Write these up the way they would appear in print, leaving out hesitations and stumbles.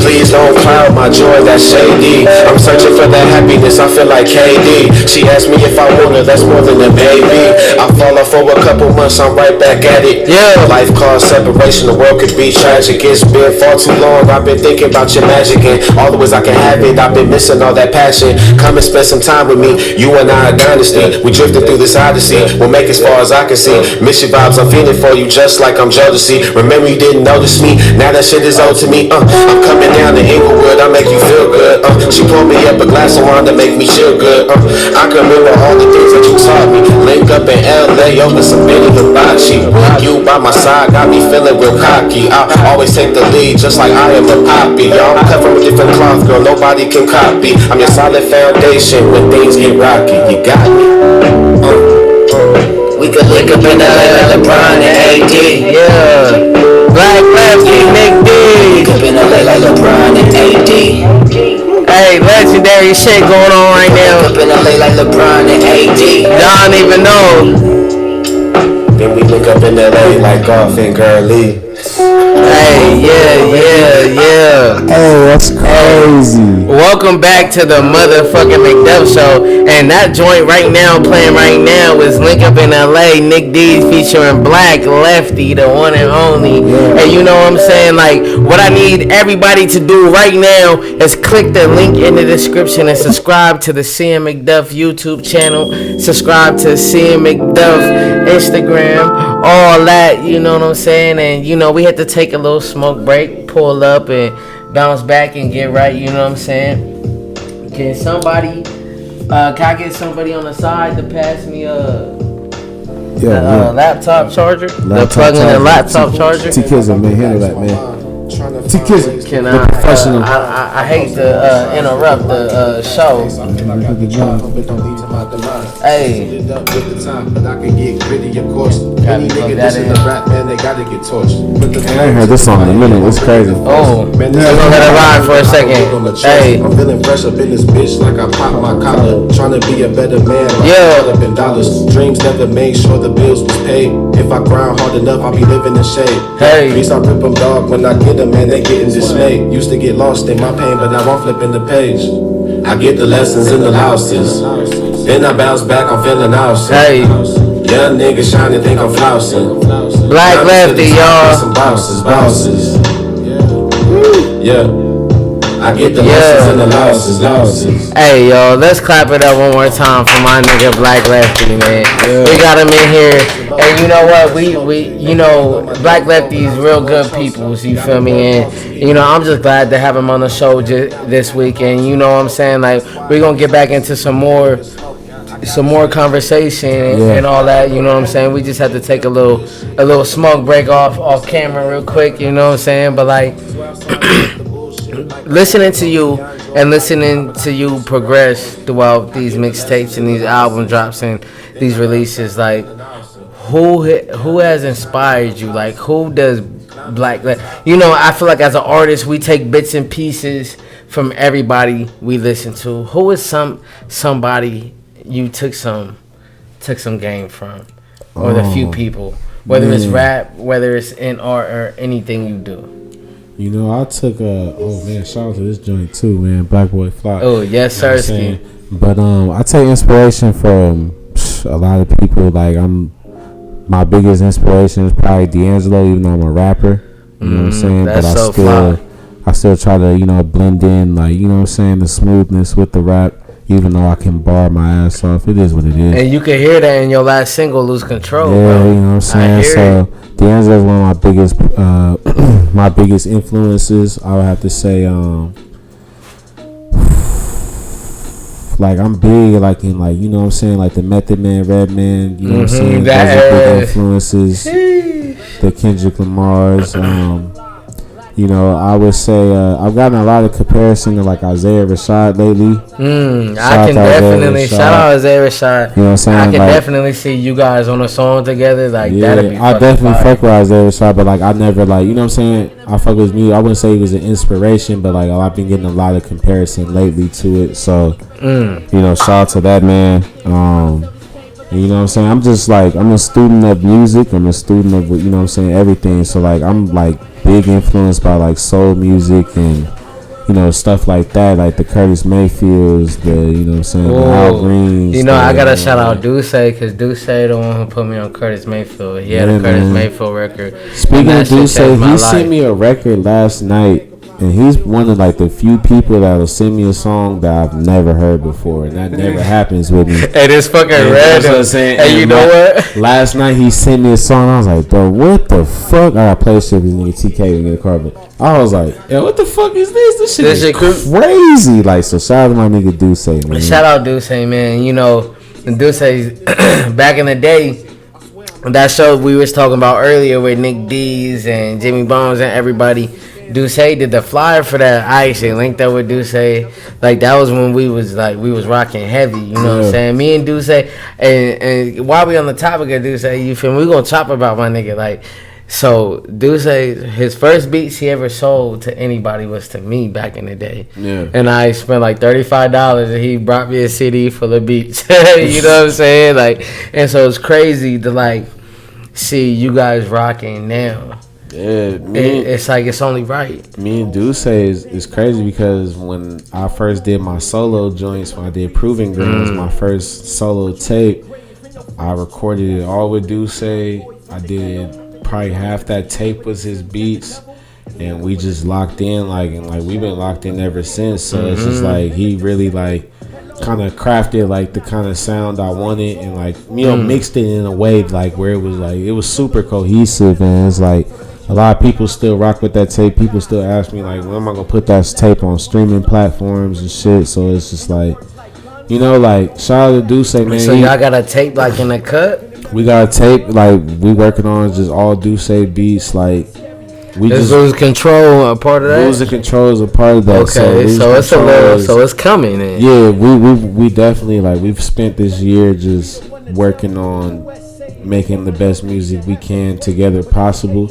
Please don't cloud my joy, that's shady. I'm searching for that happiness, I feel like KD. She asked me if I want her, that's more than a baby. I fall off for a couple months, I'm right back at it. Yeah. Life caused separation, the world could be tragic. It's been far too long, I've been thinking about your magic. And all the ways I can have it, I've been missing all that passion. Come and spend some time with me, you and I are dynasty. We drifted through this odyssey, we'll make as far as I can see. Miss your vibes, I'm feeling for you just like I'm Jodeci. Remember you didn't notice me, now that shit is old to me. I'm coming down to Inglewood, I make you feel good. She poured me up a glass of wine to make me feel good. I can remember all the things that you taught me. Link up in LA over some Benny Hibachi. You by my side got me feeling real cocky. I always take the lead just like I am a poppy. Y'all cut from a different cloth, girl, nobody can copy. I'm your solid foundation when things get rocky. You got me. We could link up in LA like LeBron and AD. Yeah. Blvck Lefty, McD. We could in LA like LeBron and AD. Hey, legendary shit going on right now. Up in LA like LeBron and AD. Y'all don't even know. Then we link up in LA like Golf and Gurley. Hey, yeah. Hey, that's crazy. Welcome back to the motherfucking McDuff Show. And that joint playing right now is Link Up in LA, Nick D's featuring Blvck Lefty, the one and only. Yeah. And you know what I'm saying? Like, what I need everybody to do right now is click the link in the description and subscribe to the CM McDuff YouTube channel. Subscribe to CM McDuff Instagram. All that, you know what I'm saying? And, you know, we had to take a little smoke break, pull up and bounce back and get right, you know what I'm saying? Can I get somebody on the side to pass me laptop charger? The plug in the laptop charger? T-Kids will handle that, man. T-Kids, can I hate to interrupt the show. Hey. I ain't heard this song in a minute. It's crazy. Oh, we're gonna let it ride for a second. Hey. I'm feeling fresh up in this bitch like I popped my collar. Trying to be a better man. Yeah. Up in dollars. Dreams never made sure the bills was paid. If I grind hard enough, I'll be living in shade. Hey. At least I rip them, dog. When I get them, man, they getting dismayed. Used to get lost in my pain, but now I'm flipping the page. I get the lessons and the louses. Then I bounce back, I'm feeling awesome. Hey. Young niggas shiny, think I'm flousing. Blvck Lefty, y'all. Some bosses. Yeah. I get the lessons and the losses. Hey, yo, let's clap it up one more time for my nigga Blvck Lefty, man. Yeah. We got him in here, and you know what? We you know, Blvck Lefty is real good people. You feel me? And you know, I'm just glad to have him on the show this week. And you know what I'm saying? Like, we're gonna get back into some more conversation and all that, you know what I'm saying? We just had to take a little smoke break off camera real quick, you know what I'm saying? But like listening to you progress throughout these mixtapes and these album drops and these releases, like who has inspired you? Like, who does Blvck, you know, I feel like as an artist we take bits and pieces from everybody we listen to. Who is somebody you took some game from, or the few people, whether it's rap, whether it's in art, or anything you do? You know, I took shout out to this joint too, man. Black Boy Fly. Oh yes, sir. But I take inspiration from a lot of people. Like, my biggest inspiration is probably D'Angelo, even though I'm a rapper. You know what I'm saying? But I still try to, you know, blend in, like, you know what I'm saying, the smoothness with the rap. Even though I can bar my ass off, it is what it is. And you can hear that in your last single, Lose Control. Yeah, bro. You know what I'm saying? So D'Angelo is one of my biggest influences. I would have to say, like, I'm big, like, in, like, you know what I'm saying, like the Method Man, Redman, you know what I'm saying? Those are big influences. The Kendrick Lamars. You know, I would say I've gotten a lot of comparison to like Isaiah Rashad lately. I can definitely shout out Isaiah Rashad. You know what I'm saying? I can definitely see you guys on a song together. Like, that'd be I definitely fuck with Isaiah Rashad, but like I never, like, you know what I'm saying? I fuck with me. I wouldn't say he was an inspiration, but like I've been getting a lot of comparison lately to it. So you know, shout out to that, man. And you know what I'm saying? I'm just like, I'm a student of music. I'm a student of, you know what I'm saying, everything. So like I'm like big influence by like soul music and stuff like that, like the Curtis Mayfields, the what I'm saying, the Al Greens. I gotta shout out Duce, because Duce the one who put me on Curtis Mayfield. He had a Curtis Mayfield record. Speaking of Duce, he sent me a record last night. And he's one of like the few people that'll send me a song that I've never heard before, and that never happens with me. And it's fucking random. What I'm saying. And you know what? Last night he sent me a song. I was like, bro, what the fuck? I gotta play shit with nigga TK in the car, but I was like, yo, what the fuck is this? This shit is crazy. Like, so shout out to my nigga Duce, man. Shout out Duce, man. Duce back in the day. That show we was talking about earlier with Nick D's and Jimmy Bones and everybody. Duce did the flyer for that. I actually linked up with Duce. Like, that was when we was rocking heavy. You know what I'm saying? Me and Duce. And while we on the topic of Duce, you feel me? We gonna chop about my nigga. Like, so Duce, his first beats he ever sold to anybody was to me back in the day. Yeah. And I spent like $35 and he brought me a CD full of beats. You know what I'm saying? Like, and so it's crazy to like see you guys rocking now. Yeah, it's like it's only right. Me and Duce is crazy because when I first did my solo joints, when I did Proving Grounds, my first solo tape, I recorded it all with Duce. I did probably half that tape was his beats, and we just locked in and we've been locked in ever since. So it's just like he really like kind of crafted like the kind of sound I wanted and like mixed it in a way like where it was super cohesive, and it's like. A lot of people still rock with that tape. People still ask me, like, when am I going to put that tape on streaming platforms and shit? So it's just like, like, shout out to Duce, man. So y'all got a tape, like, in the cut? We got a tape, like, we working on just all Duce beats, like. Lose Control a part of that? Lose Control is a part of that. Okay, so it's coming then. Yeah, we definitely, like, we've spent this year just working on making the best music we can together possible.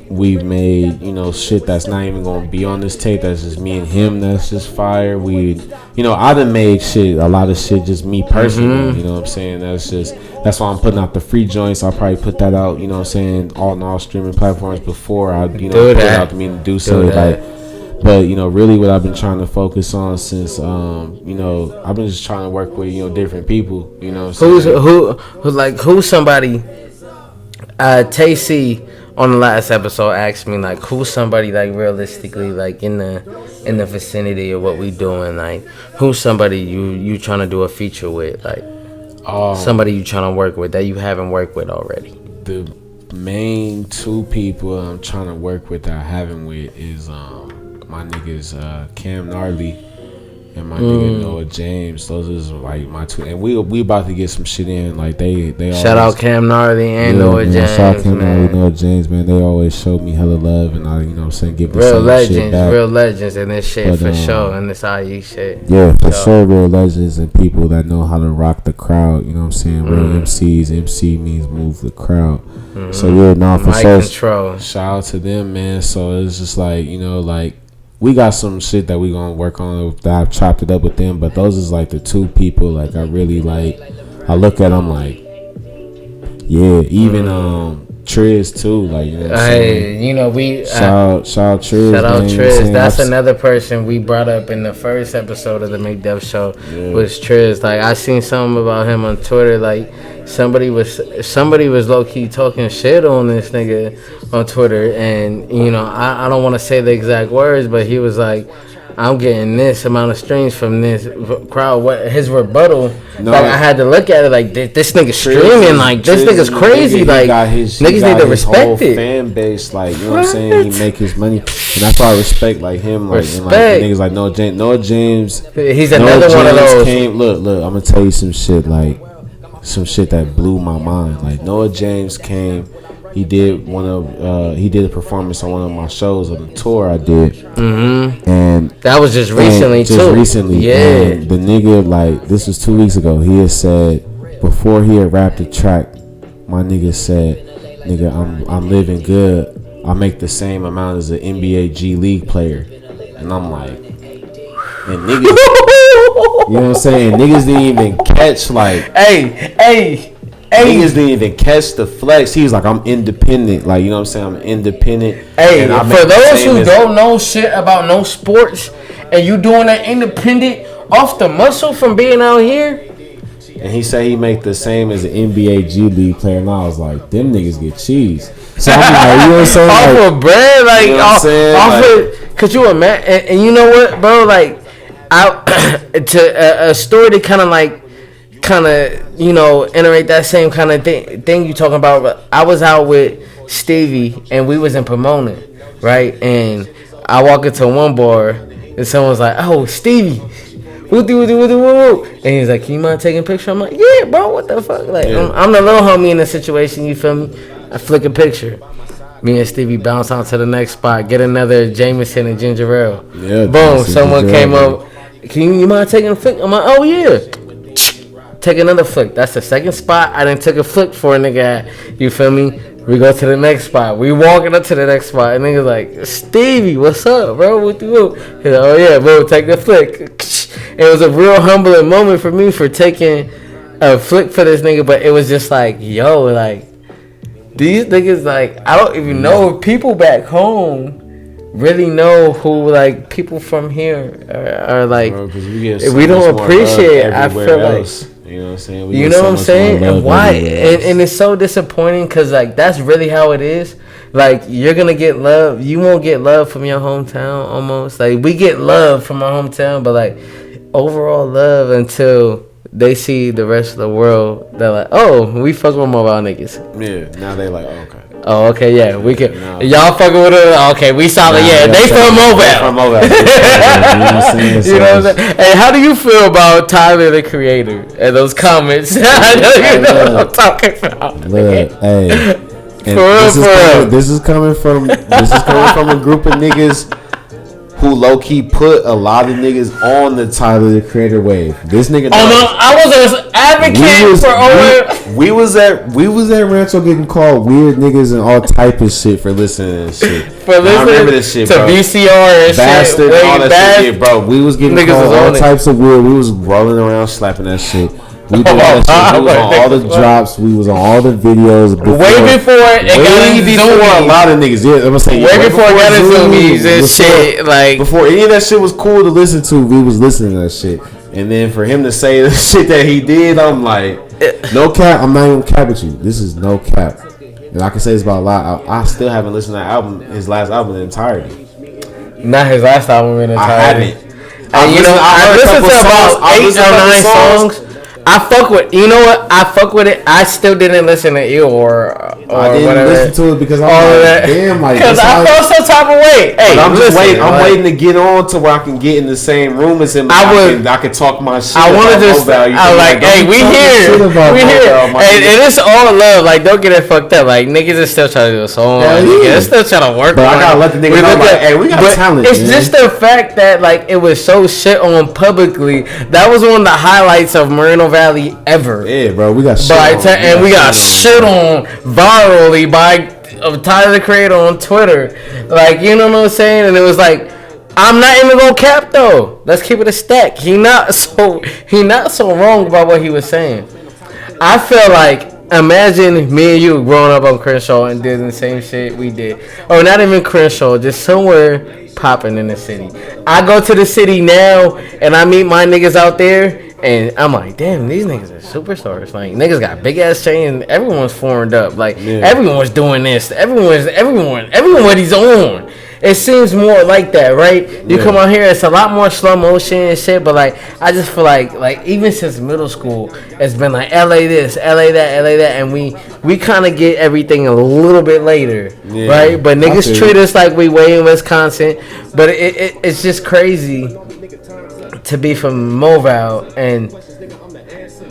We've made, shit that's not even going to be on this tape. That's just me and him. That's just fire. I done made a lot of shit just me personally. You know what I'm saying? That's why I'm putting out the free joints. I'll probably put that out, on all streaming platforms before I, put it out to me and do so. But, really what I've been trying to focus on since, I've been just trying to work with, different people, Who's somebody, Tay-C, on the last episode asked me like who's somebody like realistically like in the vicinity of what we doing, like who's somebody you trying to do a feature with, like somebody you trying to work with that you haven't worked with already. The main two people I'm trying to work with that I haven't with is my niggas Cam Gnarly and my nigga Noah James. Those is like my two, and we about to get some shit in. Like they shout out Cam Gnarly and Noah James. Shout out Cam Gnarly, Noah James, man. They always showed me hella love, and I, give me real legends, and this shit for sure, and this IE shit. Yeah, for sure, real legends and people that know how to rock the crowd. You know what I'm saying? Real MCs. MC means move the crowd. So yeah, for sure. Control. Shout out to them, man. So it's just like like. We got some shit that we gonna work on that I've chopped it up with them, but those is like the two people like I really like. I look at them like, yeah, even Triz too, like we shout out Triz. Shout out Triz. That's another person we brought up in the first episode of the McDuff Show was Triz. Like I seen something about him on Twitter, like somebody was low key talking shit on this nigga on Twitter, and I don't want to say the exact words, but he was like, I'm getting this amount of streams from this crowd. What his rebuttal? No, like I had to look at it like this nigga streaming, like this nigga's crazy. Like niggas need to respect it. Fan base, like you know what I'm saying. He make his money, and that's why I respect like him, like and, like niggas like Noah James. He's another one of those. Look, I'm gonna tell you some shit that blew my mind. Like Noah James came. He did a performance on one of my shows on the tour I did, and that was just recently too. Yeah, and the nigga, like, this was 2 weeks ago. He had said before he had rapped the track, my nigga said, "Nigga, I'm living good. I make the same amount as an NBA G League player," and I'm like, and niggas, you know what I'm saying? Niggas didn't even catch like, hey. niggas didn't even catch the flex. He was like, I'm independent. Like, you know what I'm saying? I'm independent. Hey, for those who don't know shit about no sports, and you doing that independent off the muscle from being out here. And he said he make the same as an NBA G League player. And I was like, them niggas get cheese. So I'm like, you know what I'm saying? Off of bread, like, you know off of, cause you a man, and you know what, bro? Like, to a story that kind of, you know, iterate that same kind of thing you talking about. I was out with Stevie, and we was in Pomona, right? And I walk into one bar, and someone's like, "Oh, Stevie, woo." And he's like, "Can you mind taking a picture?" I'm like, "Yeah, bro, what the fuck?" Like, I'm the little homie in the situation, you feel me? I flick a picture. Me and Stevie bounce on to the next spot, get another Jameson and ginger ale. Yeah, boom, someone came up. Can you mind taking a flick? I'm like, "Oh, yeah." Take another flick. That's the second spot I done took a flick for a nigga at. You feel me? We go to the next spot. We walking up to the next spot. And nigga's like, "Stevie, what's up, bro? What you?" He's like, "Oh, yeah, bro, take the flick." It was a real humbling moment for me for taking a flick for this nigga. But it was just like, yo, like, these niggas, like, I don't even know if people back home really know who, like, people from here are like, bro, we don't appreciate it. I feel else. Like, you know what I'm saying? You know what I'm saying? And why? And it's so disappointing because, like, that's really how it is. Like, you're going to get love. You won't get love from your hometown almost. Like, we get love from our hometown, but, like, overall love until they see the rest of the world. They're like, "Oh, we fuck with mobile niggas." Yeah, now they like, "Oh, okay." Oh, okay, yeah, we can. Y'all fucking with it. Okay, we solid. Yeah, they from mobile. You know what I'm saying? Hey, how do you feel about Tyler the Creator and those comments? I know you know what I'm talking about. Look, hey, this is coming from a group of niggas who low key put a lot of niggas on the Tyler the Creator wave. This nigga. Oh no, I was an advocate for Owen. We was at Rancho getting called weird niggas and all type of shit for listening to shit. For listening I remember this shit, to bro. VCR and Bastard, shit. all that shit, bro. We was getting called all types of weird. We was rolling around slapping that shit. We did all that shit. We was on all the drops. We was on all the videos. Way before a lot of niggas. Yeah, I'm gonna say. Way before it got into zoomies and shit. Like, before any of that shit was cool to listen to, we was listening to that shit. And then for him to say the shit that he did, I'm like, no cap. I'm not even cap with you. This is no cap. And I can say this about a lot. I still haven't listened to that album, his last album in entirety. Not his last album in entirety. I haven't. And you know, I listened to about 8 or 9 songs. I fuck with, you know what? I fuck with it. I still didn't listen to you or I didn't whatever. listen to it because I'm like, damn, like, because I felt some type of way. Hey, I'm just waiting. I'm waiting to get on to where I can get in the same room as him. I can talk my shit. I want to just. I like, hey, we here, and it's all love. Like, don't get it fucked up. Like, niggas is still trying to do a song. They're still trying to work. But I gotta let the niggas know, like, hey, we got talent. It's just the fact that, like, it was so shit on publicly. That was one of the highlights of Moreno Valley ever. Yeah, bro, we got shit on. And we got shit on virally by Tyler the Creator on Twitter. Like, you know what I'm saying? And it was like, I'm not even gonna cap though. Let's keep it a stack. He not so wrong about what he was saying. I feel like, imagine me and you growing up on Crenshaw and did the same shit we did. Or not even Crenshaw, just somewhere popping in the city. I go to the city now and I meet my niggas out there and I'm like, damn, these niggas are superstars. Like, niggas got big ass chains. Everyone's formed up. Like, everyone's doing this. Everybody's on. It seems more like that, right? You come out here, it's a lot more slow motion and shit, but, like, I just feel like even since middle school, it's been like LA this, LA that, and we kind of get everything a little bit later, right? But niggas treat us like we way in Wisconsin, but it's just crazy to be from Mobile, and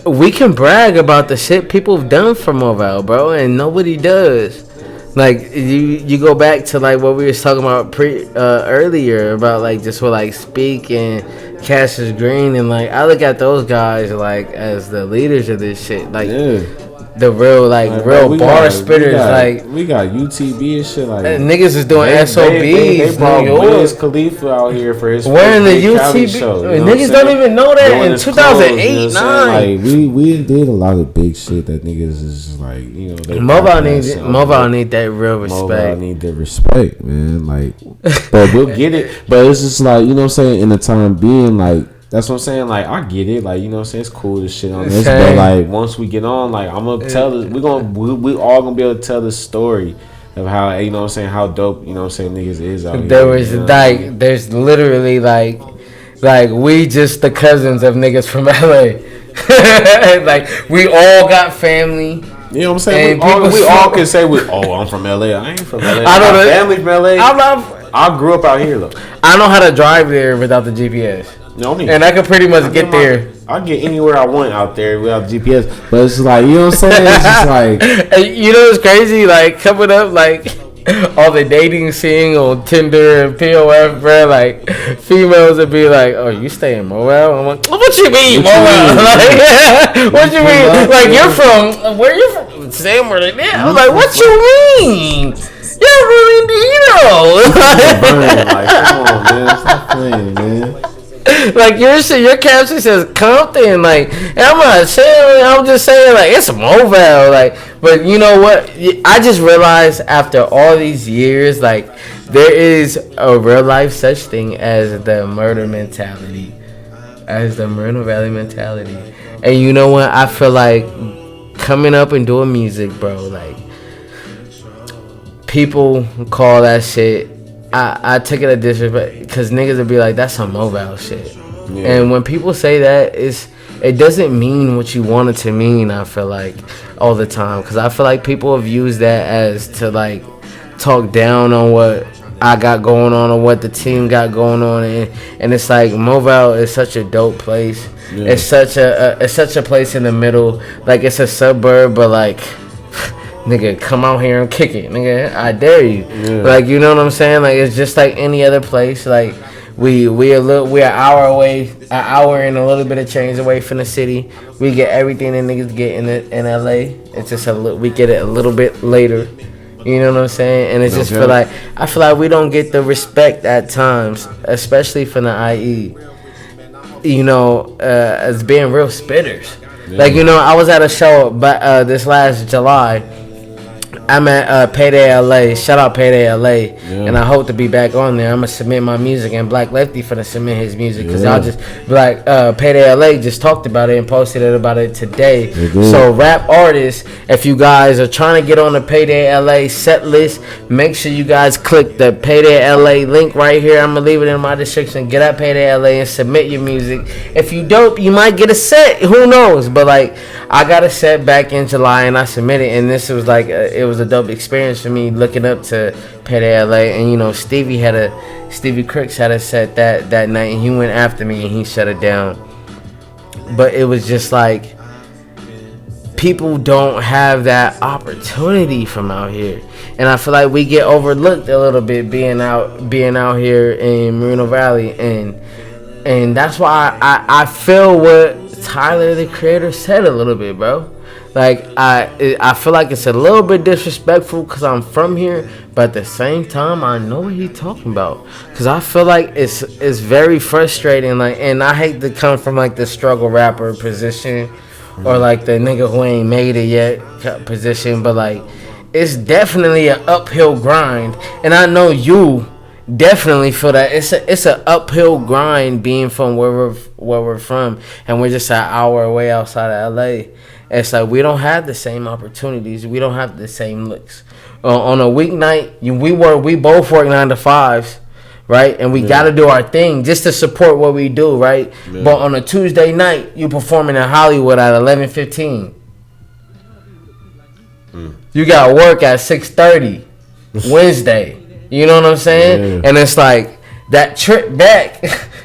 we can brag about the shit people have done for Mobile, bro, and nobody does. Like, you go back to, like, what we was talking about earlier about, like, just with, like, Speak and Cassius Green, and, like, I look at those guys, like, as the leaders of this shit. Like, the real real bar spitters. We got UTB and shit like that. Niggas is doing SOBs. They brought Wiz Khalifa out here for his wearing the UTB show. Niggas don't even know that in 2008, 9. We did a lot of big shit that niggas is like, you know. Mobile need that real respect. Mobile need that respect, man. Like, but we'll get it. But it's just like, you know what I'm saying, in the time being, like, that's what I'm saying. Like, I get it. Like, you know what I'm saying? It's cool to shit on this. But, like, once we get on, like, I'm going to tell this. We all going to be able to tell the story of how, you know what I'm saying, how dope, you know what I'm saying, niggas is out here. There's literally, like, we just the cousins of niggas from LA. Like, we all got family. You know what I'm saying? We all can say, I'm from LA. I ain't from LA. I don't know. Family from LA. I grew up out here, though. I know how to drive there without the GPS. And I can pretty much get there. I get anywhere I want out there without GPS. But it's like, you know what I'm saying? It's just like, you know what's crazy? Like, coming up, like, all the dating scene on Tinder and POF, bro. Like, females would be like, "Oh, you stay in Mobile?" I'm like, "What you mean, Mobile? Like, what you mean? Like, you're from where? You from? San Bernardino?" I'm like, "What you mean? You're from Indino?" Like, come on, man, stop playing, man. Like, your caption says Compton, like, and I'm not saying, I'm just saying, like, it's Mobile, like, but you know what? I just realized after all these years, like, there is a real life such thing as the murder mentality, as the Moreno Valley mentality. And you know what? I feel like coming up and doing music, bro, like, people call that shit. I take it a disrespect because niggas would be like, that's some Mobile shit. Yeah. And when people say that, it doesn't mean what you want it to mean, I feel like, all the time. Because I feel like people have used that as to, like, talk down on what I got going on or what the team got going on. And it's like, Mobile is such a dope place. Yeah. It's such a place in the middle. Like, it's a suburb, but, like, nigga, come out here and kick it, nigga. I dare you. Yeah. Like, you know what I'm saying? Like, it's just like any other place. Like, we're an hour away, an hour and a little bit of change away from the city. We get everything that niggas get in LA. It's just we get it a little bit later. You know what I'm saying? And it's just I feel like we don't get the respect at times, especially from the IE. You know, as being real spitters. Yeah. Like, you know, I was at a show this last July. I'm at Payday LA. Shout out Payday LA. Yeah. And I hope to be back on there. I'm going to submit my music. And Blvck Lefty finna submit his music. Because y'all just, like, Payday LA just talked about it and posted about it today. So, rap artists, if you guys are trying to get on the Payday LA set list, make sure you guys click the Payday LA link right here. I'm going to leave it in my description. Get at Payday LA and submit your music. If you dope, you might get a set. Who knows? But, like, I got a set back in July and I submitted. And this was, like, it was a dope experience for me looking up to Payday LA. And you know, Stevie Cricks had a set that night, and he went after me and he shut it down. But it was just like, people don't have that opportunity from out here, and I feel like we get overlooked a little bit being out here in Moreno Valley, and that's why I feel what Tyler the Creator said a little bit, bro. Like, I feel like it's a little bit disrespectful because I'm from here, but at the same time, I know what he's talking about. Because I feel like it's very frustrating. Like, and I hate to come from, like, the struggle rapper position or, like, the nigga who ain't made it yet position. But, like, it's definitely an uphill grind. And I know you definitely feel that. It's an uphill grind being from where we're from. And we're just an hour away outside of LA. It's like we don't have the same opportunities. We don't have the same looks. On a weeknight, we both work 9 to 5s, right? And we got to do our thing just to support what we do, right? Yeah. But on a Tuesday night, you performing in Hollywood at 11:15. You got work at 6:30 Wednesday. You know what I'm saying? Yeah. And it's like that trip back,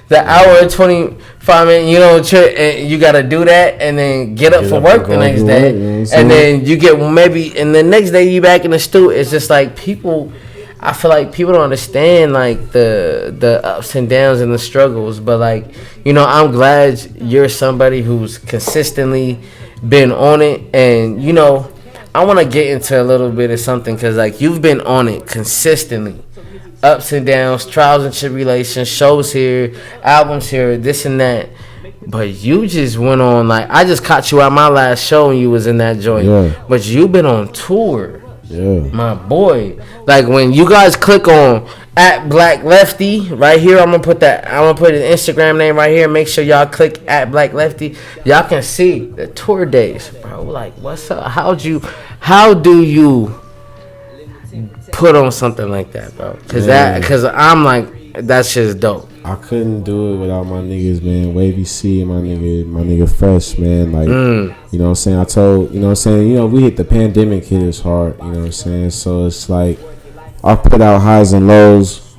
the hour and 25 minutes, you know, and you got to do that and then get up for work the next day. And then you get maybe, and the next day you back in the stew. It's just like people, I feel like people don't understand, like, the ups and downs and the struggles. But, like, you know, I'm glad you're somebody who's consistently been on it, and you know, I want to get into a little bit of something because like you've been on it consistently, ups and downs, trials and tribulations, shows here, albums here, this and that. But you just went on, like, I just caught you at my last show and you was in that joint. Yeah. But you been on tour. Yeah. My boy. Like, when you guys click on at Blvck Lefty, right here, I'm going to put his Instagram name right here. Make sure y'all click at Blvck Lefty. Y'all can see the tour dates, bro. Like, what's up? How do you put on something like that, bro? Because I'm like, that's just dope. I couldn't do it without my niggas, man. Wavy C and my nigga Fresh, man. Like, you know what I'm saying? I told, you know what I'm saying? You know, we hit the pandemic hit us hard, you know what I'm saying? So it's like, I put out highs and lows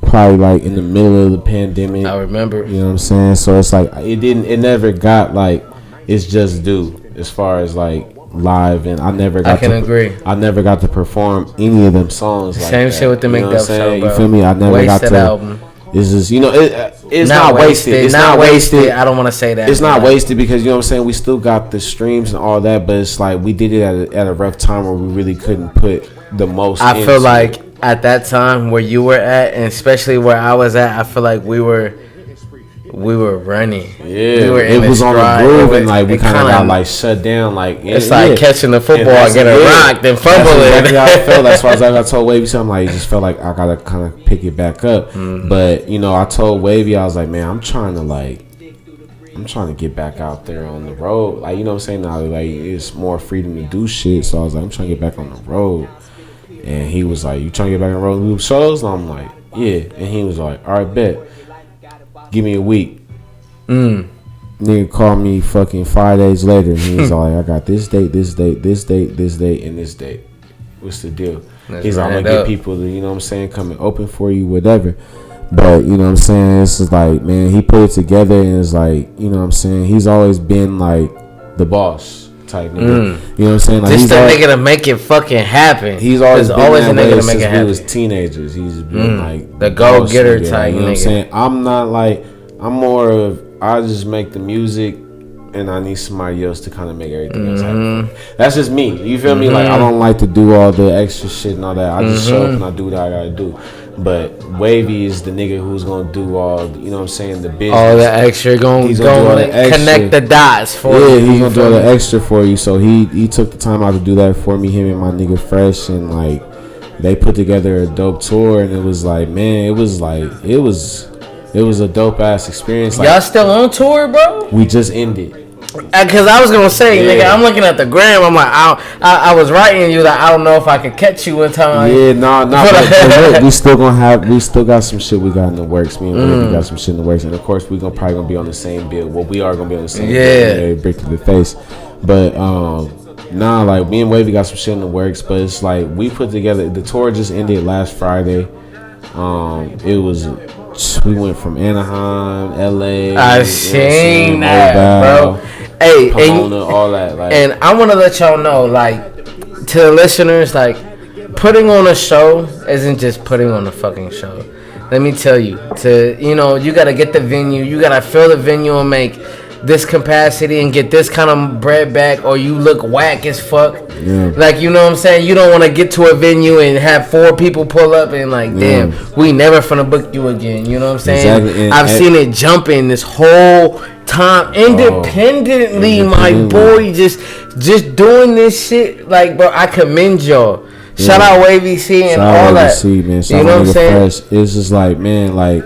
probably like in the middle of the pandemic. I remember. You know what I'm saying? So it's like, it never got like, it's just due as far as like live, and I never got to perform any of them songs. Like Same shit with the McDuff Show, bro. You feel me? I never got to. Album. It's just, you know, it's not wasted. It's not wasted. I don't want to say that. It's not wasted because, you know what I'm saying, we still got the streams and all that, but it's like we did it at a rough time where we really couldn't put the most I feel like at that time where you were at, and especially where I was at, I feel like we were running. Yeah, we were it was on the groove, and like we kind of got like shut down. Like it's like catching the football and getting rocked and fumbling. That's exactly how I felt. That's why I told Wavy something like, it just felt like I gotta kind of pick it back up. But you know, I told Wavy, I was like, man, I'm trying to get back out there on the road. Like, you know what I'm saying? Now, like, it's more freedom to do shit. So I was like, I'm trying to get back on the road. And he was like, you trying to get back on the road and do shows? And I'm like, yeah. And he was like, all right, bet. Give me a week. Nigga called me fucking 5 days later. And he was like, I got this date, this date, this date, this date, and this date. What's the deal? He's like, I'm going to get people to, you know what I'm saying, come and open for you, whatever. But, you know what I'm saying, it's just like, man, he put it together, and it's like, you know what I'm saying, he's always been like the boss type nigga. You know what I'm saying? Like, just the nigga to make it fucking happen. He's always a nigga to make it happen. We was teenagers. He's been like the go-getter type. You know what I'm saying? I'm not like, I'm more of, I just make the music, and I need somebody else to kind of make everything else happen. That's just me. You feel me? Like, I don't like to do all the extra shit and all that. I just show up and I do what I gotta do. But Wavy is the nigga who's gonna do all, you know what I'm saying, the business. All the extra, he's gonna do all the extra. Connect the dots for you. Yeah, he's gonna do all the extra for you. So he took the time out to do that for me, him and my nigga Fresh, and like they put together a dope tour, and it was like, man, it was a dope ass experience. Like, y'all still on tour, bro? We just ended. Because I was gonna say, nigga, I'm looking at the gram. I'm like, I was writing you that I don't know if I could catch you in time. Yeah, but we still got some shit we got in the works. Me and Wavy got some shit in the works, and of course we probably gonna be on the same bill. Well, we are gonna be on the same bill. Brick to the face, but like me and Wavy got some shit in the works. But it's like we put together. The tour just ended last Friday. We went from Anaheim, LA. I seen that, bro. Hey, Pomona, all that. Like, and I want to let y'all know, like, to the listeners, like, putting on a show isn't just putting on a fucking show. Let me tell you, you got to get the venue. You got to fill the venue and make this capacity and get this kind of bread back, or you look whack as fuck. Yeah. Like, you know what I'm saying? You don't want to get to a venue and have 4 people pull up and like, damn, we never finna book you again. You know what I'm saying? Exactly. I've seen it jumping this whole time independently, my boy, just doing this shit. Like, bro, I commend y'all. Shout out Wavy C and all that. C, man. Shout, you know what I'm saying? It's just like, man, like,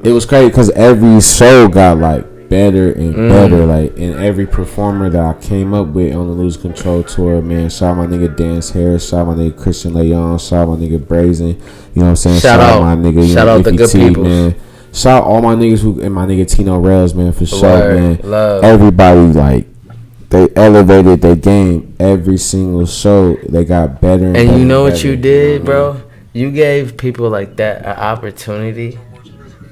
it was crazy because every show got like better and better, like, and every performer that I came up with on the Lose Control tour, man. Shout out my nigga Dance Harris, shout out my nigga Christian Leon, shout out my nigga Brazen, you know what I'm saying? Shout out my nigga, shout out the good people, man. Shout out all my niggas and my nigga Tino Rails, man, for sure, man. Love. Everybody, like, they elevated their game every single show. They got better and better. You know what you did, bro? You gave people like that an opportunity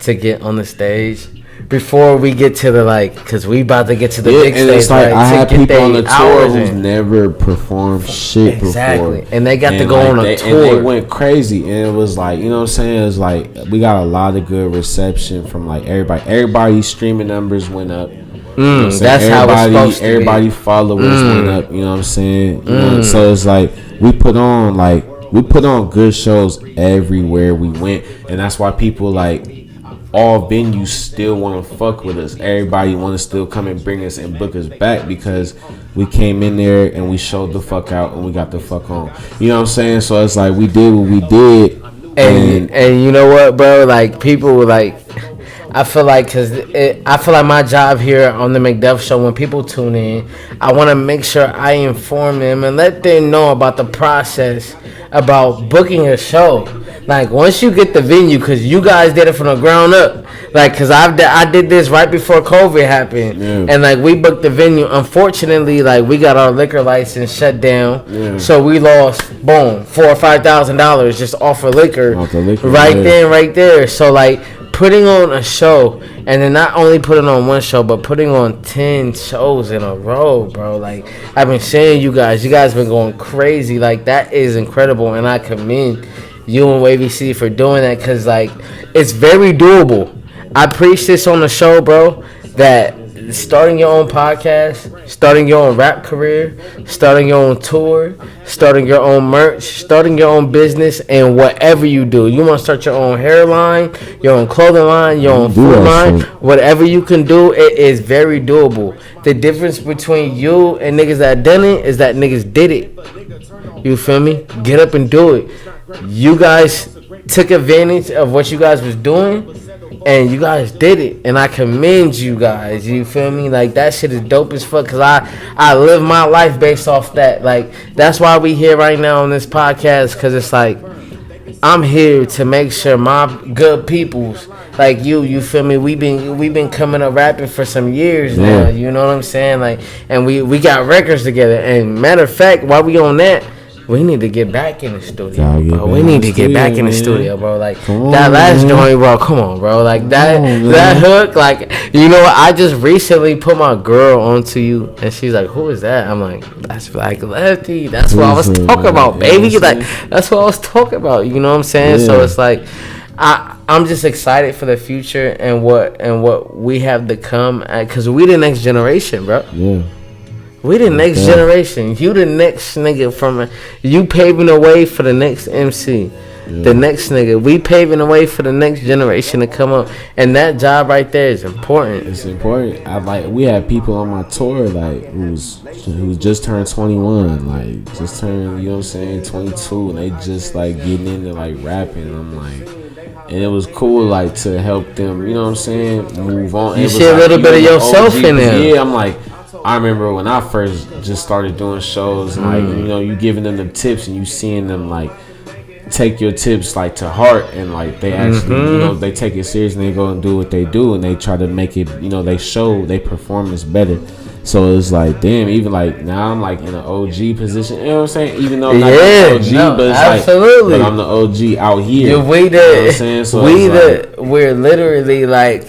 to get on the stage. Before we get to the, like, because we about to get to the big stage. It's like, I had people on the tour who's never performed shit before. And they got to go on a tour. And they went crazy. And it was like, you know what I'm saying? It was like, we got a lot of good reception from like everybody. Everybody's streaming numbers went up. That's how it's supposed to be. Everybody followers went up. You know what I'm saying? You know, so it's like we put on good shows everywhere we went, and that's why people like all venues still want to fuck with us. Everybody want to still come and bring us and book us back because we came in there and we showed the fuck out and we got the fuck on. You know what I'm saying? So it's like we did what we did, and you know what, bro? Like people were like. I feel like my job here on the McDuff Show, when people tune in, I want to make sure I inform them and let them know about the process about booking a show. Like, once you get the venue, because you guys did it from the ground up. Like, because I did this right before COVID happened. Yeah. And, like, we booked the venue. Unfortunately, like, we got our liquor license shut down. Yeah. So we lost, boom, $4,000 or $5,000 just off of liquor. Right then, right there. So, like, putting on a show, and then not only putting on one show, but putting on 10 shows in a row, bro. Like, I've been saying you guys been going crazy. Like, that is incredible, and I commend you and Wavy C for doing that, because, like, it's very doable. I preach this on the show, bro, that starting your own podcast, starting your own rap career, starting your own tour, starting your own merch, starting your own business, and whatever you do. You want to start your own hairline, your own clothing line, your own food line, whatever you can do, it is very doable. The difference between you and niggas that done it is that niggas did it. You feel me? Get up and do it. You guys took advantage of what you guys was doing, and you guys did it, and I commend you guys. You feel me? Like, that shit is dope as fuck, because I live my life based off that. Like, that's why we here right now on this podcast, because it's like, I'm here to make sure my good peoples, like you feel me? We've been coming up rapping for some years now, you know what I'm saying? Like, and we got records together, and matter of fact, while we on that, we need to get back in the studio, bro. We need to get back in the studio, bro. Like, that last joint, bro. Come on, bro. Like, that hook, like, you know what? I just recently put my girl onto you, and she's like, who is that? I'm like, that's Blvck Lefty. That's what I was talking about, baby. Like, that's what I was talking about. You know what I'm saying? Yeah. So it's like, I'm just excited for the future and what we have to come at, because we the next generation, bro. Yeah. We the next generation. You the next nigga you paving the way for the next MC. Yeah. The next nigga. We paving the way for the next generation to come up. And that job right there is important. It's important. We had people on my tour, like, who just turned 21, like, just turned, you know what I'm saying, 22, and they just, like, getting into, like, rapping. I'm like, and it was cool, like, to help them, you know what I'm saying, move on. You see a little bit of yourself in there. Yeah, I'm like, I remember when I first just started doing shows, like, you know, you giving them the tips and you seeing them, like, take your tips, like, to heart, and, like, they actually, you know, they take it serious and they go and do what they do, and they try to make it, you know, they show their performance better. So it's like, damn, even, like, now I'm, like, in an OG position, you know what I'm saying? Even though I'm not an OG, but it's absolutely. Like, but I'm the OG out here. Yeah, you know what I'm saying? So we're literally, like,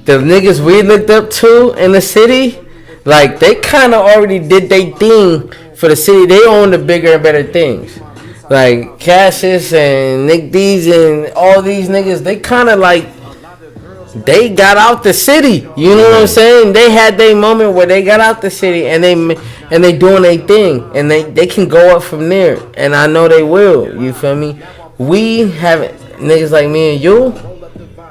the niggas we looked up to in the city, like, they kind of already did their thing for the city. They own the bigger and better things. Like, Cassius and Nick D's and all these niggas, they kind of, like, they got out the city. You know what I'm saying? They had their moment where they got out the city, and they doing their thing. And they can go up from there. And I know they will. You feel me? We have niggas like me and you.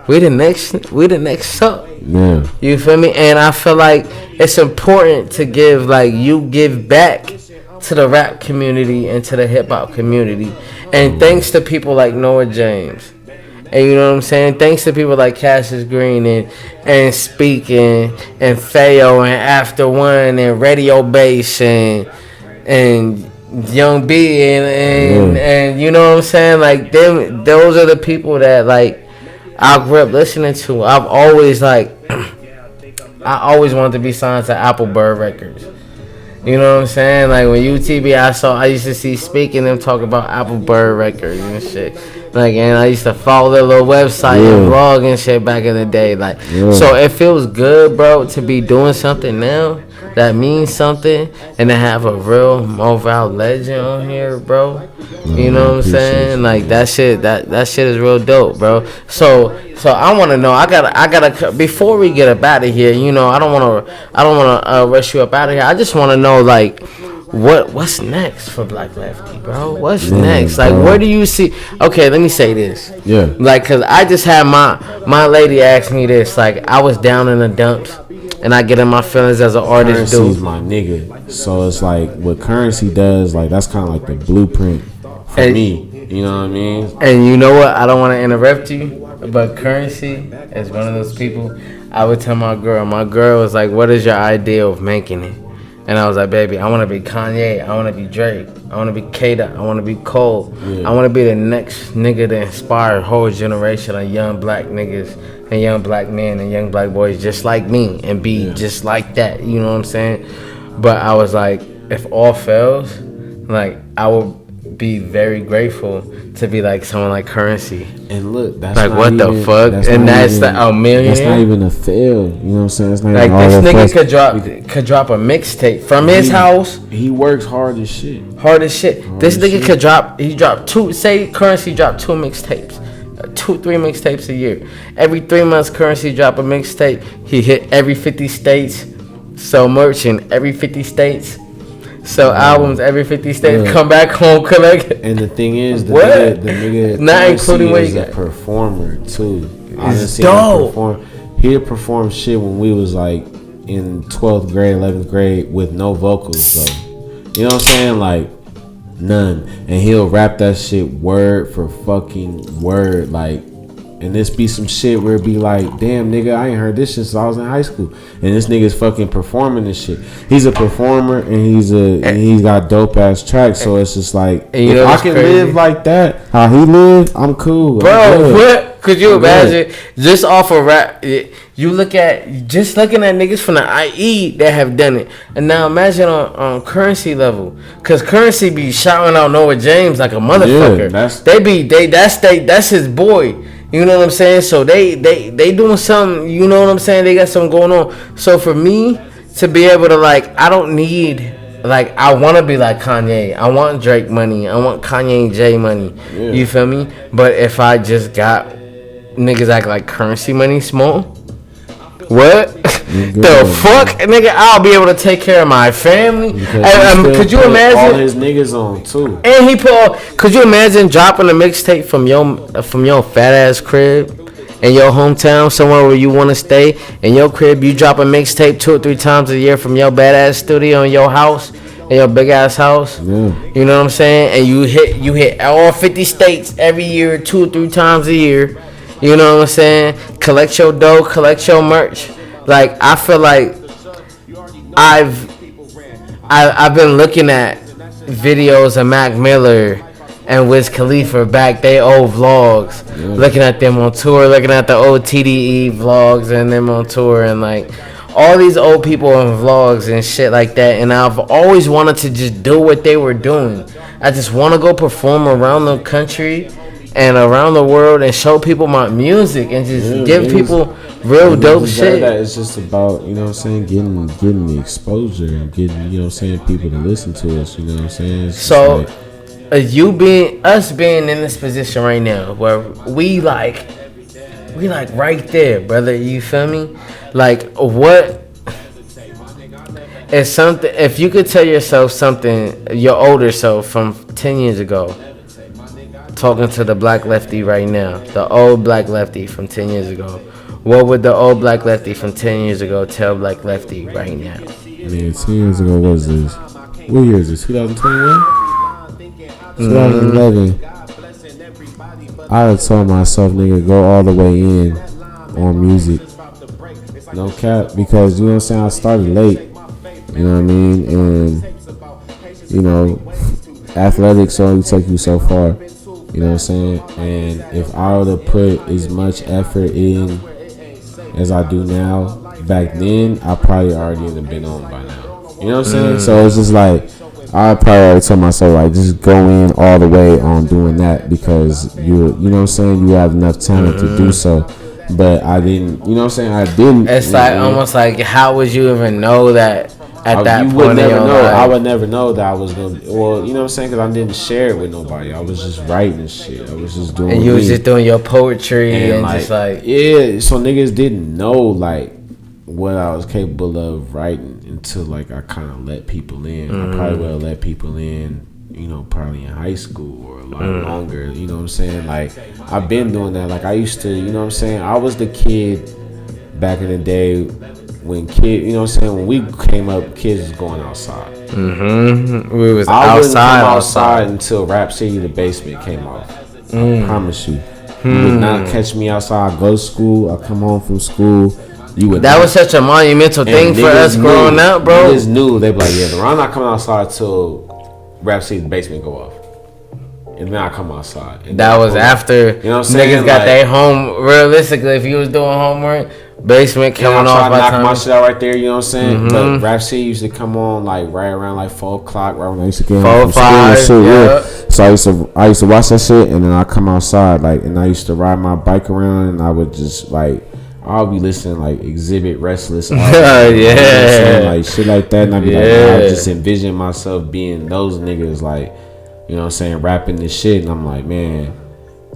We the next up. Yeah. You feel me? And I feel like it's important to give back to the rap community and to the hip hop community. And thanks to people like Noah James. And you know what I'm saying? Thanks to people like Cassius Green and Speak and Fayo and After One and Radio Bass and Young B and you know what I'm saying? Like, those are the people that, like, I grew up listening to. I always wanted to be signed to Apple Bird Records. You know what I'm saying? Like, when UTB, I used to see Speak and them talk about Apple Bird Records and shit. Like, and I used to follow their little website and vlog and shit back in the day. Like, so it feels good, bro, to be doing something now that means something, and to have a real mobile legend on here, bro. You know what I'm saying? Like, that shit is real dope, bro. So I want to know. I gotta. Before we get up out of here, you know, I don't wanna rush you up out of here. I just want to know, like, what's next for Blvck Lefty, bro? What's next? Like, where do you see? Okay, let me say this. Yeah. Like, cause I just had my lady ask me this. Like, I was down in the dumps. And I get in my feelings as an artist, dude. Currency's my nigga. So it's like what Currency does, like that's kind of like the blueprint for me. You know what I mean? And you know what? I don't want to interrupt you, but Currency is one of those people. I would tell my girl was like, what is your idea of making it? And I was like, baby, I want to be Kanye. I want to be Drake. I want to be Kata. I want to be Cole. Yeah. I want to be the next nigga to inspire a whole generation of young black niggas and young black men and young black boys just like me and be just like that. You know what I'm saying? But I was like, if all fails, like, I will be very grateful to be like someone like Currency. And look, that's like, not what even, the fuck? And that's like a millionaire. That's not even a fail. You know what I'm saying? It's not like, even this nigga could drop a mixtape from his house. He works hard as shit. This nigga could drop. He dropped Currency dropped 2 mixtapes. 2-3 mixtapes a year. Every 3 months, Currency drop a mixtape. He hit every 50 states. Sell merch in every 50 states. Sell albums every 50 states. Come back home, collect. And the thing is, the nigga not including what you got. A performer too. It's dope. He'd perform shit when we was like in 12th grade, 11th grade with no vocals, bro. You know what I'm saying? Like, none. And he'll rap that shit word for fucking word, like. And this be some shit where it be like, damn, nigga, I ain't heard this shit since I was in high school. And this nigga's fucking performing this shit. He's a performer and he's got dope ass tracks. So it's just like, if I can live like that, how he live, I'm cool. Bro, what could you imagine? Just off of rap, you looking at niggas from the IE that have done it. And now imagine on Currency level. Cause Currency be shouting out Noah James like a motherfucker. Yeah, that's his boy. You know what I'm saying? So they doing something, you know what I'm saying? They got something going on. So for me to be able to, like, I don't need, like, I want to be like Kanye. I want Drake money. I want Kanye and Jay money. Yeah. You feel me? But if I just got niggas act like Currency money small, what? The fuck, nigga? I'll be able to take care of my family. Could you imagine? All his niggas on too. And he could you imagine dropping a mixtape from your fat ass crib in your hometown, somewhere where you want to stay? In your crib, you drop a mixtape 2 or 3 times a year from your badass studio in your house, in your big ass house. Yeah. You know what I'm saying? And you hit all 50 states every year, 2 or 3 times a year. You know what I'm saying? Collect your dough, collect your merch. Like, I feel like I've been looking at videos of Mac Miller and Wiz Khalifa back they old vlogs, looking at them on tour, looking at the old TDE vlogs and them on tour, and like all these old people on vlogs and shit like that. And I've always wanted to just do what they were doing. I just want to go perform around the country and around the world and show people my music and just give people real dope shit. It's just about, you know what I'm saying, getting the exposure and getting, you know what I'm saying, people to listen to us, you know what I'm saying? So us being in this position right now where we like right there, brother, you feel me? Like, what is something, if you could tell yourself something, your older self from 10 years ago, talking to the Blvck Lefty right now, the old Blvck Lefty from 10 years ago, what would the old Blvck Lefty from 10 years ago tell Blvck Lefty right now? Man, 10 years ago, what was this? What year is this? 2021? 2011. I would told myself, nigga, go all the way in on music. No cap, because, you know what I'm saying, I started late. You know what I mean? And, you know, athletics only take you so far. You know what I'm saying? And if I would have put as much effort in as I do now, back then, I probably already would have been on by now. You know what I'm saying? So it's just like, I probably already told myself, like, just go in all the way on doing that because you know what I'm saying, you have enough talent to do so. But I didn't, you know what I'm saying, I didn't. It's like almost like, how would you even know that at that point? Would never know. I would never know that I was gonna. Well, you know what I'm saying, because I didn't share it with nobody. I was just writing shit. I was just doing. And you was just doing your poetry and like, just like yeah. So niggas didn't know like what I was capable of writing until like I kind of let people in. I probably would have let people in, you know, probably in high school or a lot longer. You know what I'm saying? Like I've been doing that. Like I used to, you know what I'm saying? I was the kid back in the day when you know what I'm saying? When we came up, kids was going outside. We was I wouldn't come outside until Rap City The Basement came off. I promise you. You would not catch me outside. I go to school. I come home from school. That was such a monumental thing for us growing up, bro. Niggas knew. They be like, yeah, I'm not coming outside till Rap City The Basement go off. And then I come outside. And that was after, you know what I'm saying? Niggas got like, their home. Realistically, if you was doing homework, basement coming off. I knock my shit out right there, you know what I'm saying? But Rap City used to come on like right around like 4 o'clock, right when I used to get home from school and shit. Yeah. So I used to watch that shit, and then I come outside, like, and I used to ride my bike around, and I would just like, I'll be listening like Exhibit, Restless, all that, you know what I'm saying? Like shit like that, and I'd be like, I just envision myself being those niggas, like, you know what I'm saying, rapping this shit, and I'm like, man,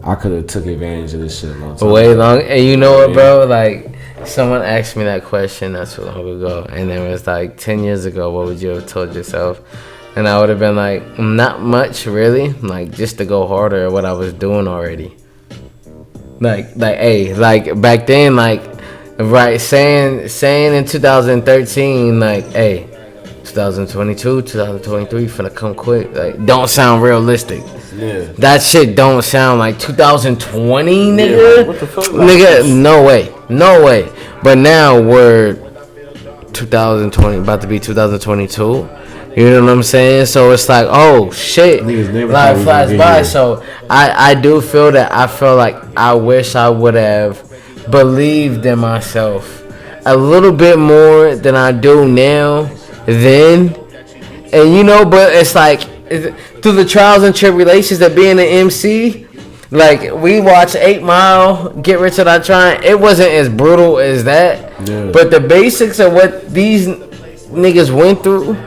I could have took advantage of this shit a long time ago. And you know what, bro? Like, someone asked me that question not too long ago, and it was like 10 years ago, what would you have told yourself? And I would have been like, not much, really. Like, just to go harder at what I was doing already. Like, hey, like, back then, like, right, saying in 2013, like, hey, 2022, 2023, finna come quick. Like, don't sound realistic. Yeah. That shit don't sound like 2020, nigga. Yeah, what the fuck? Nigga, no way. But now we're 2020, about to be 2022. You know what I'm saying? So it's like, oh shit, life flies by. So I do feel that. I feel like I wish I would have believed in myself a little bit more than I do now. Then, and you know, but it's like through the trials and tribulations of being an MC. Like, we watched 8 Mile, Get Rich or Die Trying. It wasn't as brutal as that. Yeah. But the basics of what these niggas went through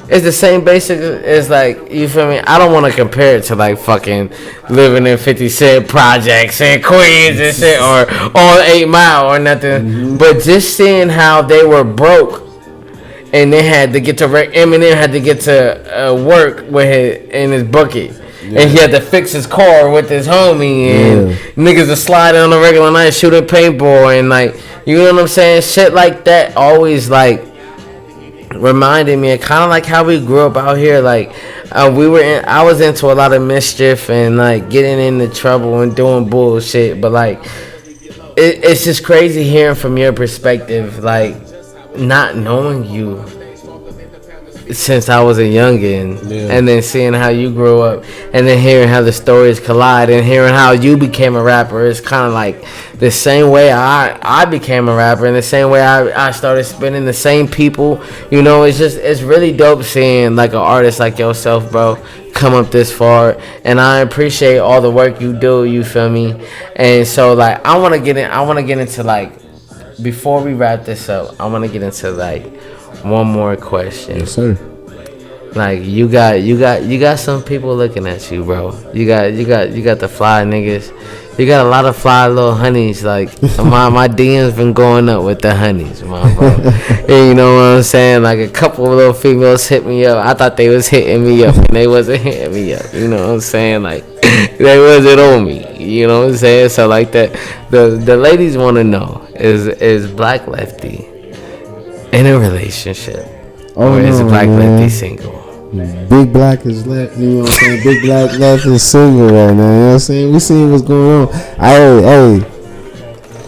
is the same basics as, like, you feel me? I don't want to compare it to, like, fucking living in 50 Cent projects in Queens and shit, or on 8 Mile or nothing. But just seeing how they were broke and they had to get to Eminem had to get to work with in his bucket. Yeah. And he had to fix his car with his homie, and niggas are sliding on a regular night shooting paintball, and like, you know what I'm saying? Shit like that always like reminded me of kind of like how we grew up out here. Like I was into a lot of mischief and like getting into trouble and doing bullshit, but like it's just crazy hearing from your perspective, like not knowing you since I was a youngin', and then seeing how you grew up, and then hearing how the stories collide, and hearing how you became a rapper. It's kind of like the same way I became a rapper, and the same way I started spinning, the same people. You know, it's really dope seeing like an artist like yourself, bro, come up this far, and I appreciate all the work you do. You feel me? And so like I want to get into like, before we wrap this up, I want to get into like one more question. Yes, sir. Like you got some people looking at you, bro. You got the fly niggas. You got a lot of fly little honeys. Like my DM's been going up with the honeys, my bro. And you know what I'm saying? Like a couple of little females hit me up. I thought they was hitting me up, and they wasn't hitting me up. You know what I'm saying? Like they wasn't on me. You know what I'm saying? So like that, the ladies want to know, is Blvck Lefty in a relationship, or is Blvck Lefty single? Big Black is left, you know what I'm saying? Big Blvck Lefty is single right now, you know what I'm saying? We seeing what's going on. Hey,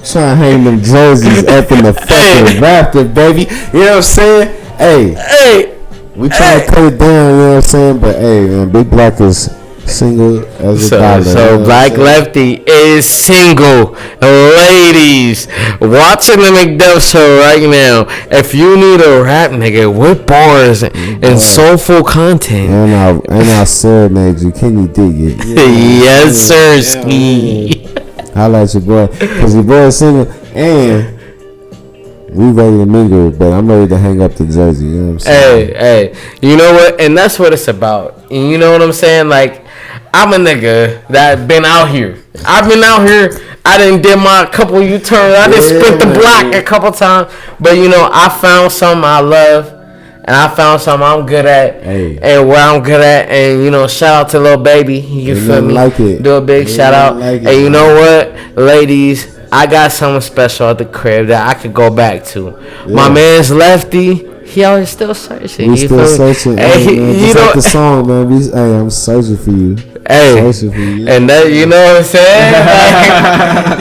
trying to hang them jerseys up in the fucking rafter, baby. You know what I'm saying? Hey, we trying to cut it down, you know what I'm saying? But hey, man, Big Black is Single as a dollar. So Blvck Lefty is single. Ladies, watching the McDuff Show right now. If you need a rap nigga with bars and soulful content, and I serenade you, can you dig it? Yes, sir. Ski. Holla at your boy, cause your boy is single and. We ready to mingle, but I'm ready to hang up the jersey. You know what I'm saying? Hey, you know what? And that's what it's about. And you know what I'm saying? Like, I'm a nigga that been out here. I've been out here. I done did my couple U-turns. I done spent the block a couple times. But, you know, I found something I love. And I found something I'm good at. Hey. And where I'm good at. And, you know, shout out to Lil Baby. You feel me? Like it. Do a big shout out. Like and you know what? Ladies, I got something special at the crib that I could go back to. Yeah. My man's Lefty. He always still searching. We still searching. Hey, man, you know, like the song, man. I'm searching for you. Hey, and that, you know what I'm saying?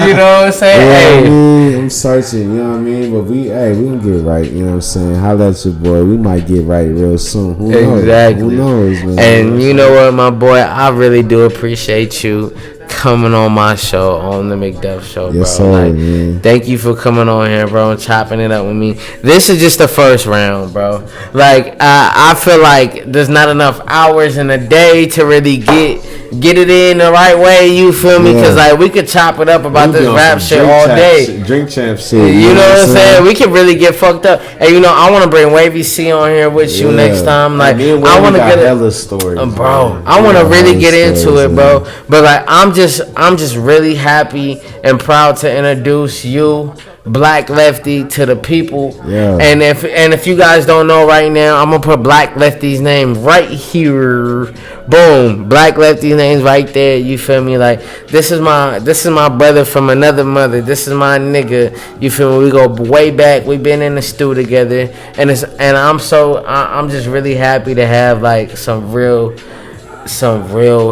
You know what I'm saying? Yeah, hey, I mean, I'm searching. You know what I mean? But we can get right. You know what I'm saying? Holla at your boy. We might get right real soon. Who knows? Exactly. Who knows, man? And you know what, my boy? I really do appreciate you coming on my show, on the McDuff Show, bro. Yes, sir, man. Thank you for coming on here, bro, and chopping it up with me. This is just the first round, bro. Like, I feel like there's not enough hours in a day to really get it in the right way. You feel me? Because like we could chop it up about this rap shit all day. Drink champ shit. You know what I'm saying? We could really get fucked up. And you know, I want to bring Wavy C on here with you next time. Like, I want to get hella stories, bro. I want to really get into it, bro. But like, I'm just really happy and proud to introduce you, Blvck Lefty, to the people. Yeah. And if you guys don't know right now, I'm gonna put Blvck Lefty's name right here. Boom, Blvck Lefty's name's right there. You feel me? Like, this is my brother from another mother. This is my nigga. You feel me? We go way back. We been in the stew together, and I'm just really happy to have like some real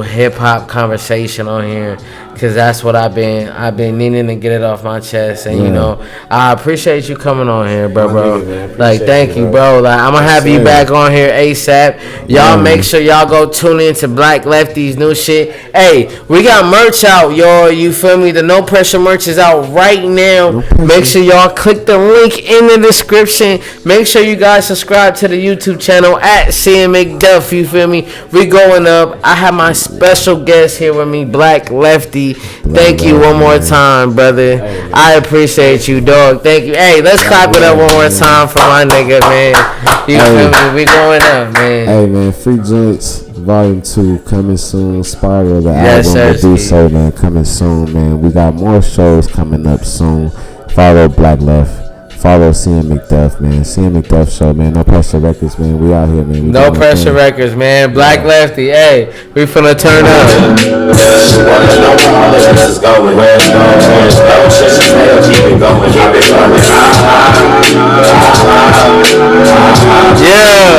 hip hop conversation on here, because that's what I've been needing to get it off my chest. And you know, I appreciate you coming on here, bro. Nigga, like, thank you, bro. Like, I'm gonna have you back on here ASAP. Y'all make sure y'all go tune in to Blvck Lefty's new shit. Hey, we got merch out, y'all. You feel me? The No Pressure merch is out right now. Make sure y'all click the link in the description. Make sure you guys subscribe to the YouTube channel at CM McDuff. You feel me? We going up. I have my special guest here with me, Blvck Lefty. Thank you one more time, brother. I appreciate you, dog. Thank you. Hey, let's clap it up one more time for my nigga, man. You feel me? We going up, man. Hey, man, Free Joints Volume 2 coming soon. Spiral of the Yes, album. sir. Do so, man. Coming soon, man. We got more shows coming up soon. Follow Blvck Left. Follow CM McDuff, man. CM McDuff Show, man. No Pressure Records, man. We out here, man. No Pressure Records, man. Blvck Lefty. Hey, we finna turn up. She wanna know where all of this is going. Where it's going, where it's going. Shit, she say, keep it going, keep it going. Yeah.